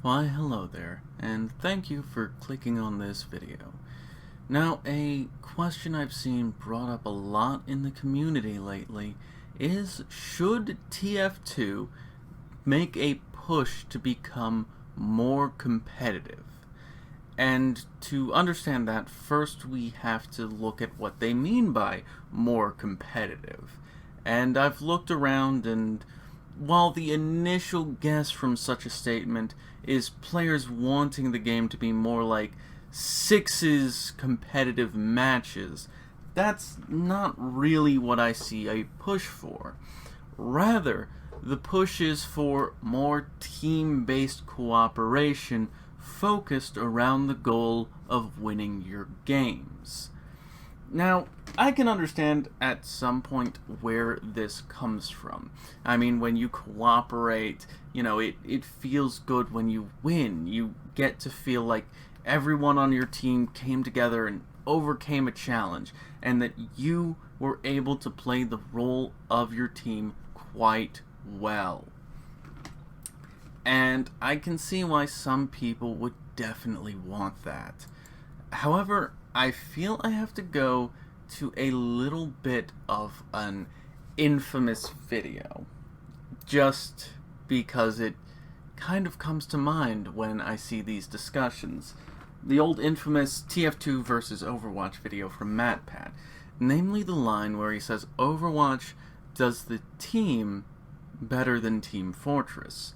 Why, hello there, and thank you for clicking on this video. Now, a question I've seen brought up a lot in the community lately is, should TF2 make a push to become more competitive? And to understand that, first we have to look at what they mean by more competitive. And I've looked around, and while the initial guess from such a statement is players wanting the game to be more like sixes competitive matches, that's not really what I see a push for. Rather, the push is for more team-based cooperation focused around the goal of winning your games. Now, I can understand at some point where this comes from. I mean, when you cooperate, it feels good when you win. You get to feel like everyone on your team came together and overcame a challenge, and that you were able to play the role of your team quite well. And I can see why some people would definitely want that. However, I feel I have to go to a little bit of an infamous video, just because it kind of comes to mind when I see these discussions. The old infamous TF2 versus Overwatch video from MatPat, namely the line where he says Overwatch does the team better than Team Fortress.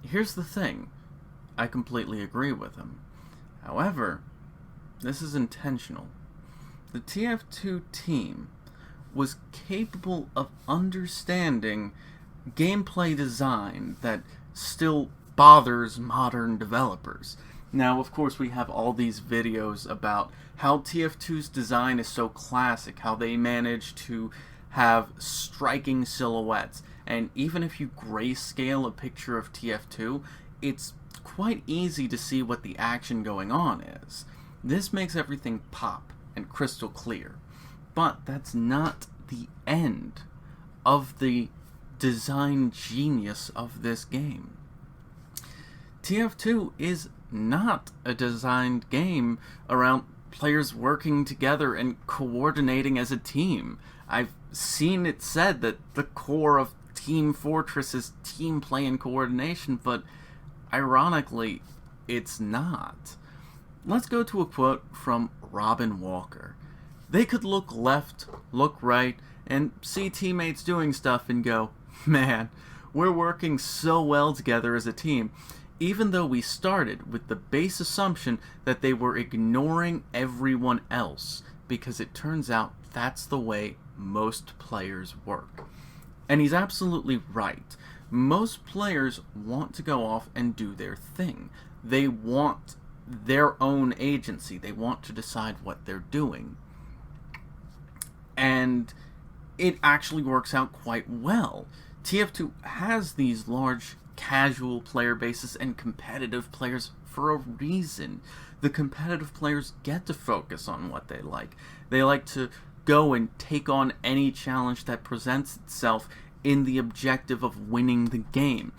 Here's the thing, I completely agree with him. However, this is intentional. The TF2 team was capable of understanding gameplay design that still bothers modern developers. Now, of course, we have all these videos about how TF2's design is so classic, how they manage to have striking silhouettes, and even if you grayscale a picture of TF2, it's quite easy to see what the action going on is. This makes everything pop and crystal clear. But that's not the end of the design genius of this game. TF2 is not a designed game around players working together and coordinating as a team. I've seen it said that the core of Team Fortress is team play and coordination, but ironically, it's not. Let's go to a quote from Robin Walker. They could look left, look right, and see teammates doing stuff and go, man, we're working so well together as a team, even though we started with the base assumption that they were ignoring everyone else, because it turns out that's the way most players work. And he's absolutely right. Most players want to go off and do their thing. They want their own agency. They want to decide what they're doing. And it actually works out quite well. TF2 has these large casual player bases and competitive players for a reason. The competitive players get to focus on what they like. They like to go and take on any challenge that presents itself in the objective of winning the game.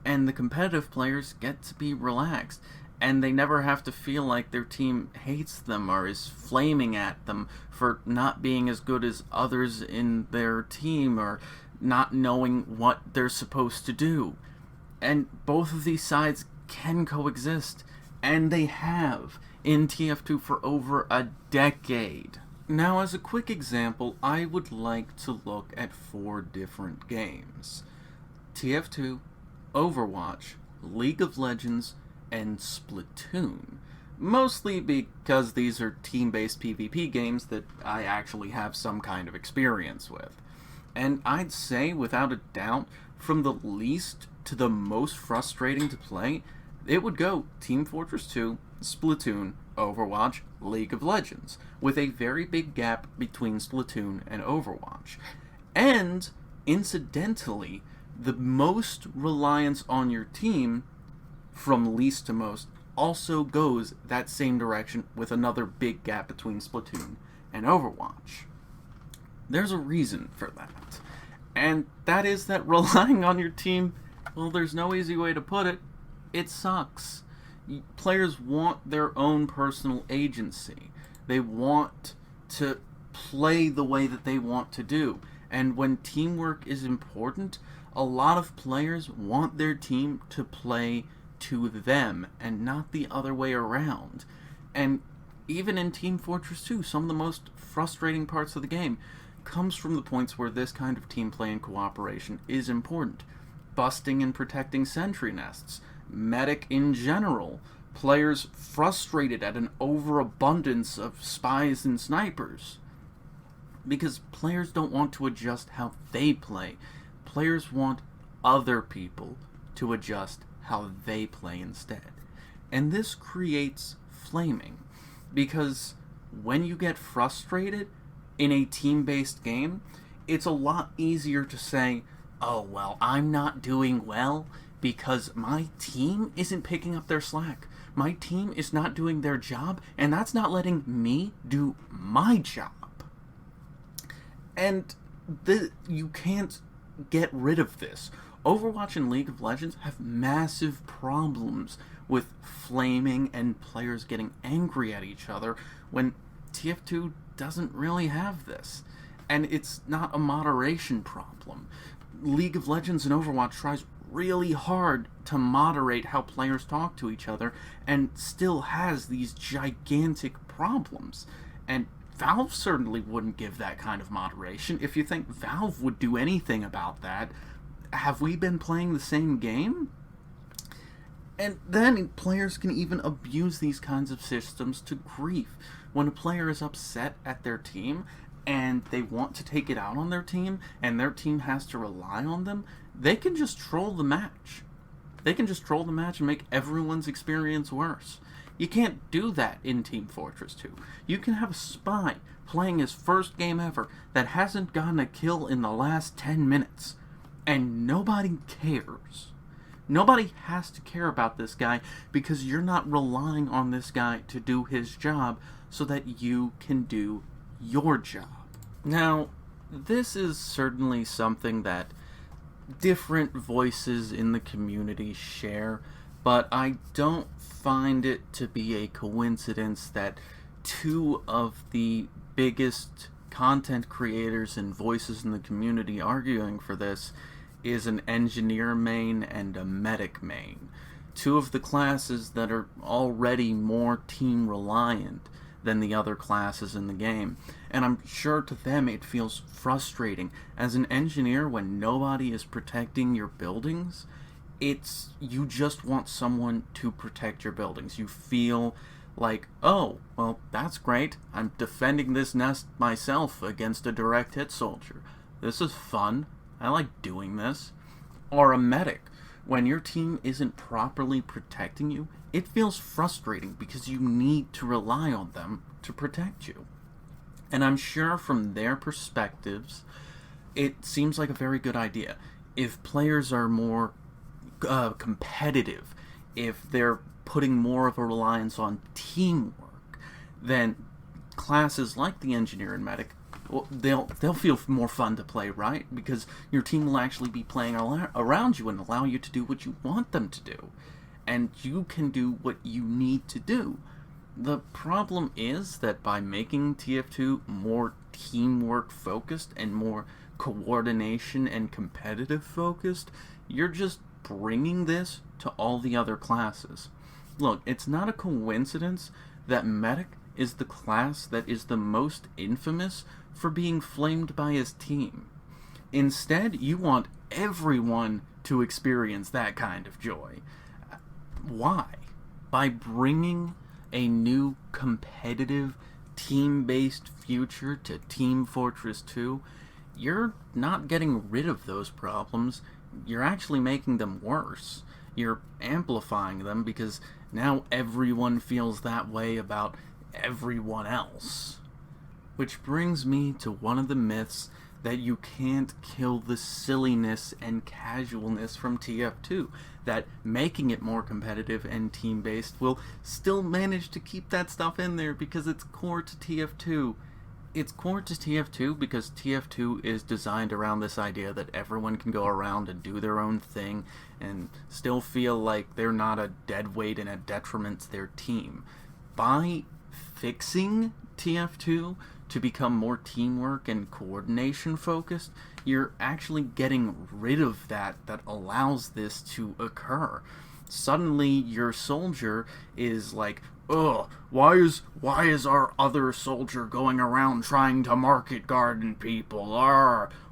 And the competitive players get to be relaxed, and they never have to feel like their team hates them or is flaming at them for not being as good as others in their team or not knowing what they're supposed to do. And both of these sides can coexist, and they have in TF2 for over a decade. Now, as a quick example, I would like to look at 4 different games. TF2, Overwatch, League of Legends, and Splatoon. Mostly because these are team-based PvP games that I actually have some kind of experience with. And I'd say, without a doubt, from the least to the most frustrating to play, it would go Team Fortress 2, Splatoon, Overwatch, League of Legends, with a very big gap between Splatoon and Overwatch. And, incidentally, the most reliance on your team, from least to most, also goes that same direction with another big gap between Splatoon and Overwatch. There's a reason for that. And that is that relying on your team, well, there's no easy way to put it, it sucks. Players want their own personal agency. They want to play the way that they want to do. And when teamwork is important, a lot of players want their team to play to them and not the other way around. And even in Team Fortress 2, some of the most frustrating parts of the game comes from the points where this kind of team play and cooperation is important. Busting and protecting sentry nests, medic in general, players frustrated at an overabundance of spies and snipers. Because players don't want to adjust how they play. Players want other people to adjust how they play instead. And this creates flaming. Because when you get frustrated in a team-based game, it's a lot easier to say, oh, well, I'm not doing well because my team isn't picking up their slack. My team is not doing their job, and that's not letting me do my job. And you can't get rid of this. Overwatch and League of Legends have massive problems with flaming and players getting angry at each other when TF2 doesn't really have this. And it's not a moderation problem. League of Legends and Overwatch tries really hard to moderate how players talk to each other and still has these gigantic problems. And Valve certainly wouldn't give that kind of moderation. If you think Valve would do anything about that, have we been playing the same game? And then players can even abuse these kinds of systems to grief. When a player is upset at their team and they want to take it out on their team and their team has to rely on them, they can just troll the match. They can just troll the match and make everyone's experience worse. You can't do that in Team Fortress 2. You can have a spy playing his first game ever that hasn't gotten a kill in the last 10 minutes, and nobody cares. Nobody has to care about this guy because you're not relying on this guy to do his job so that you can do your job. Now, this is certainly something that different voices in the community share, but I don't find it to be a coincidence that two of the biggest content creators and voices in the community arguing for this is an engineer main and a medic main. Two of the classes that are already more team reliant than the other classes in the game. And I'm sure to them it feels frustrating. As an engineer, when nobody is protecting your buildings, you just want someone to protect your buildings. You feel like, oh, well, that's great. I'm defending this nest myself against a direct hit soldier. This is fun. I like doing this. Or a medic. When your team isn't properly protecting you, it feels frustrating because you need to rely on them to protect you. And I'm sure from their perspectives, it seems like a very good idea. If players are more competitive, if they're putting more of a reliance on teamwork, then classes like the engineer and medic, well, they'll feel more fun to play, right? Because your team will actually be playing around you and allow you to do what you want them to do. And you can do what you need to do. The problem is that by making TF2 more teamwork focused and more coordination and competitive focused, you're just bringing this to all the other classes. Look, it's not a coincidence that medic is the class that is the most infamous for being flamed by his team. Instead, you want everyone to experience that kind of joy. Why? By bringing a new competitive team-based future to Team Fortress 2, you're not getting rid of those problems. You're actually making them worse. You're amplifying them because now everyone feels that way about everyone else. Which brings me to one of the myths that you can't kill the silliness and casualness from TF2, that making it more competitive and team-based will still manage to keep that stuff in there because it's core to TF2. it's core to TF2 because TF2 is designed around this idea that everyone can go around and do their own thing and still feel like they're not a dead weight and a detriment to their team. By fixing TF2 to become more teamwork and coordination focused, you're actually getting rid of that allows this to occur. Suddenly your soldier is like, ugh, why is our other soldier going around trying to market garden people?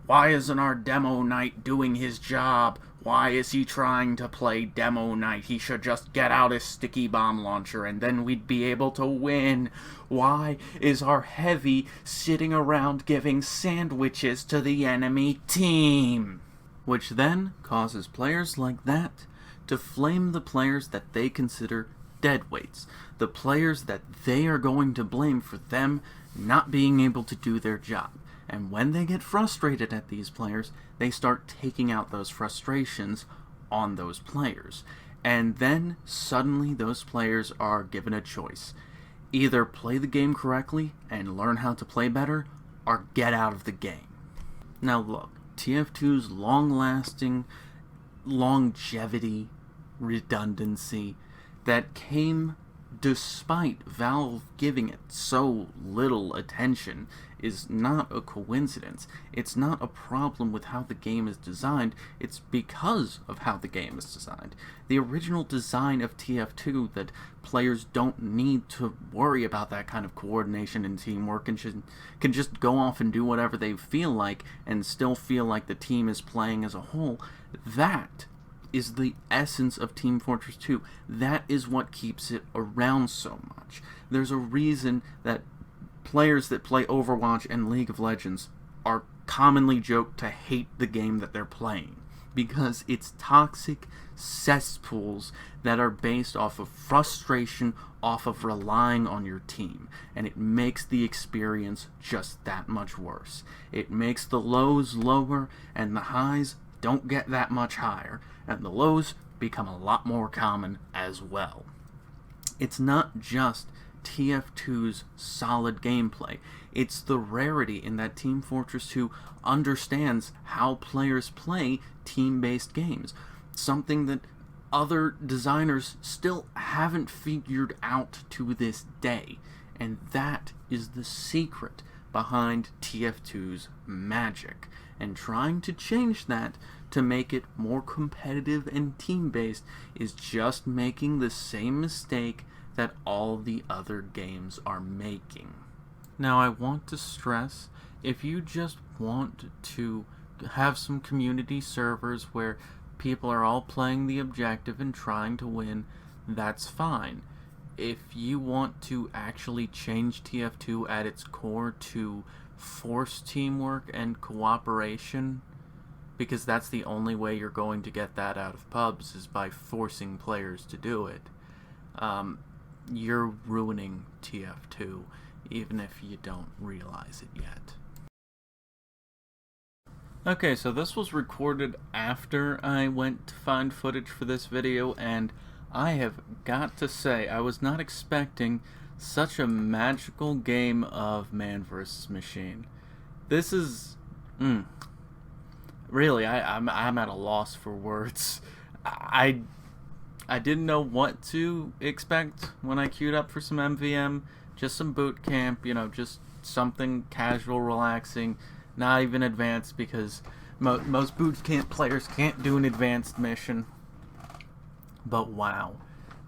Why isn't our demo knight doing his job? Why is he trying to play demo knight? He should just get out his sticky bomb launcher and then we'd be able to win. Why is our heavy sitting around giving sandwiches to the enemy team? Which then causes players like that to flame the players that they consider deadweights, the players that they are going to blame for them not being able to do their job. And when they get frustrated at these players, they start taking out those frustrations on those players. And then suddenly those players are given a choice. Either play the game correctly and learn how to play better, or get out of the game. Now look, TF2's long-lasting longevity, redundancy, that came despite Valve giving it so little attention is not a coincidence. It's not a problem with how the game is designed, it's because of how the game is designed. The original design of TF2 that players don't need to worry about that kind of coordination and teamwork and can just go off and do whatever they feel like and still feel like the team is playing as a whole, that is the essence of Team Fortress 2. That is what keeps it around so much. There's a reason that players that play Overwatch and League of Legends are commonly joked to hate the game that they're playing, because it's toxic cesspools that are based off of frustration, off of relying on your team, and it makes the experience just that much worse. It makes the lows lower and the highs don't get that much higher, and the lows become a lot more common as well. It's not just TF2's solid gameplay, it's the rarity in that Team Fortress 2 understands how players play team-based games, something that other designers still haven't figured out to this day, and that is the secret behind TF2's magic. And trying to change that to make it more competitive and team-based is just making the same mistake that all the other games are making. Now, I want to stress, if you just want to have some community servers where people are all playing the objective and trying to win, that's fine. If you want to actually change TF2 at its core to force teamwork and cooperation, because that's the only way you're going to get that out of pubs, is by forcing players to do it, you're ruining TF2, even if you don't realize it yet. Okay, so this was recorded after I went to find footage for this video, and I have got to say, I was not expecting such a magical game of man versus machine. This is... really, I'm at a loss for words. I didn't know what to expect when I queued up for some MVM. Just some boot camp, just something casual, relaxing, not even advanced, because most boot camp players can't do an advanced mission. But wow,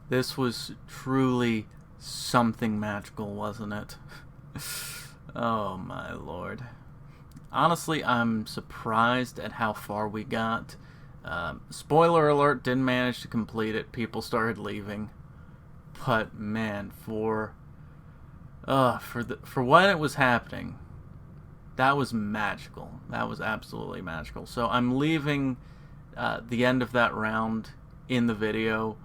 this was truly something magical, wasn't it? Oh my lord. Honestly, I'm surprised at how far we got. Spoiler alert, didn't manage to complete it. People started leaving. But man, for when it was happening, that was magical. That was absolutely magical. So I'm leaving the end of that round in the video.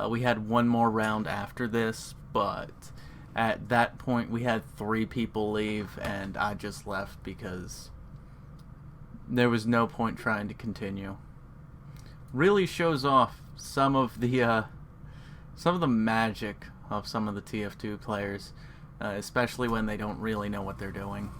We had one more round after this, but at that point we had 3 people leave, and I just left because there was no point trying to continue. Really shows off some of the magic of some of the TF2 players. especially when they don't really know what they're doing.